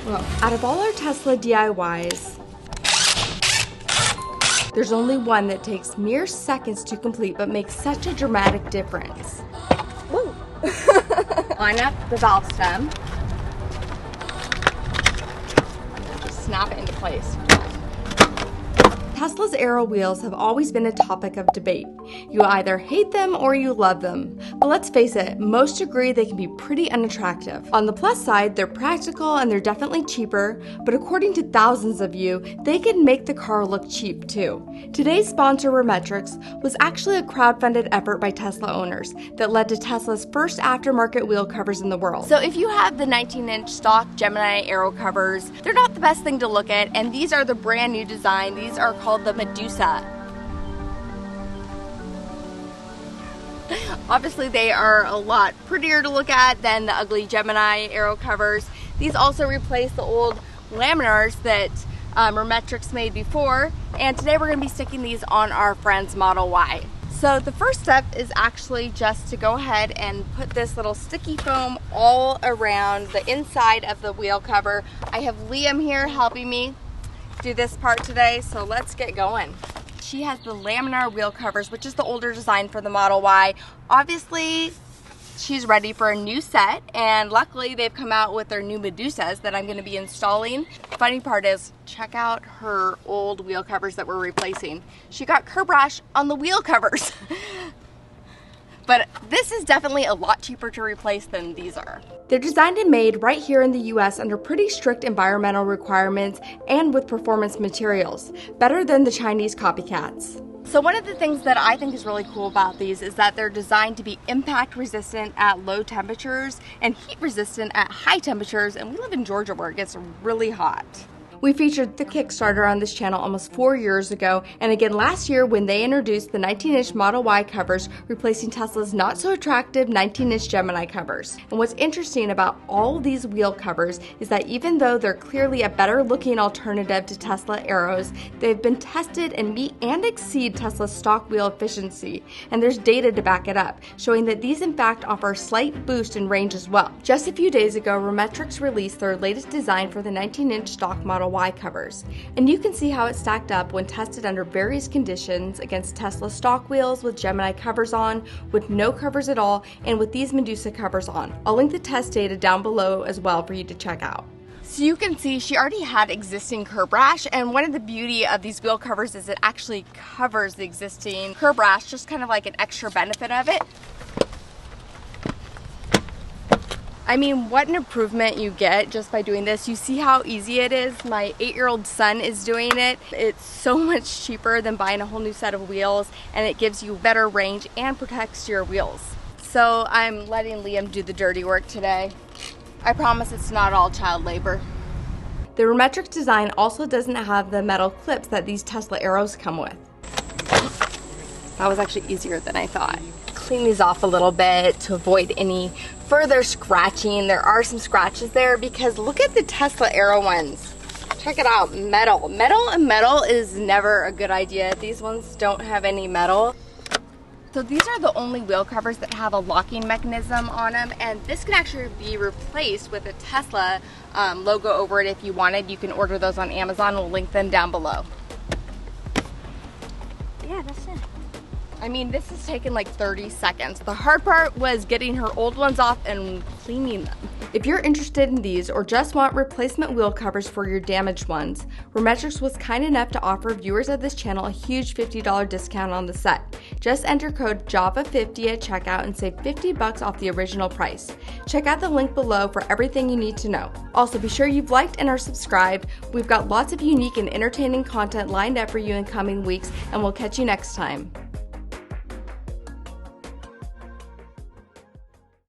Well, out of all our Tesla DIYs, there's only one that takes mere seconds to complete but makes such a dramatic difference. Whoa! Line up the valve stem. And just snap it into place. Tesla's Aero wheels have always been a topic of debate. You either hate them or you love them. But let's face it, most agree they can be pretty unattractive. On the plus side, they're practical and they're definitely cheaper, but according to thousands of you, they can make the car look cheap too. Today's sponsor, Remetrics, was actually a crowdfunded effort by Tesla owners that led to Tesla's first aftermarket wheel covers in the world. So if you have the 19-inch stock Gemini Aero covers, they're not the best thing to look at, and these are the brand new design. These are called the Medusa. Obviously they are a lot prettier to look at than the ugly Gemini Aero covers. These also replace the old laminars that Remetrics made before, and today we're going to be sticking these on our friend's Model Y. So the first step is actually just to go ahead and put this little sticky foam all around the inside of the wheel cover. I have Liam here helping me do this part today, so let's get going. She has the laminar wheel covers, which is the older design for the Model Y. Obviously, she's ready for a new set, and luckily they've come out with their new Medusas that I'm going to be installing. Funny part is, check out her old wheel covers that we're replacing. She got curb rash on the wheel covers. But this is definitely a lot cheaper to replace than these are. They're designed and made right here in the US under pretty strict environmental requirements and with performance materials, better than the Chinese copycats. So one of the things that I think is really cool about these is that they're designed to be impact resistant at low temperatures and heat resistant at high temperatures, and we live in Georgia where it gets really hot. We featured the Kickstarter on this channel almost 4 years ago, and again last year when they introduced the 19-inch Model Y covers, replacing Tesla's not so attractive 19-inch Gemini covers. And what's interesting about all these wheel covers is that even though they're clearly a better looking alternative to Tesla Aeros, they've been tested and meet and exceed Tesla's stock wheel efficiency, and there's data to back it up, showing that these in fact offer a slight boost in range as well. Just a few days ago, Remetrics released their latest design for the 19-inch stock Model Y covers, and you can see how it stacked up when tested under various conditions against Tesla stock wheels with Gemini covers on, with no covers at all, and with these Medusa covers on. I'll link the test data down below as well for you to check out. So you can see she already had existing curb rash, and one of the beauty of these wheel covers is it actually covers the existing curb rash, just kind of like an extra benefit of it. I mean, what an improvement you get just by doing this. You see how easy it is. My 8-year-old son is doing it. It's so much cheaper than buying a whole new set of wheels, and it gives you better range and protects your wheels. So I'm letting Liam do the dirty work today. I promise it's not all child labor. The Remetrics design also doesn't have the metal clips that these Tesla Aeros come with. That was actually easier than I thought. Clean these off a little bit to avoid any further scratching. There are some scratches there because look at the Tesla Aero ones. Check it out, metal. Metal and metal is never a good idea. These ones don't have any metal. So these are the only wheel covers that have a locking mechanism on them, and this can actually be replaced with a Tesla logo over it if you wanted. You can order those on Amazon. We'll link them down below. Yeah, that's it. I mean, this has taken like 30 seconds. The hard part was getting her old ones off and cleaning them. If you're interested in these or just want replacement wheel covers for your damaged ones, Remetrics was kind enough to offer viewers of this channel a huge $50 discount on the set. Just enter code JAVA50 at checkout and save $50 off the original price. Check out the link below for everything you need to know. Also, be sure you've liked and are subscribed. We've got lots of unique and entertaining content lined up for you in coming weeks, and we'll catch you next time.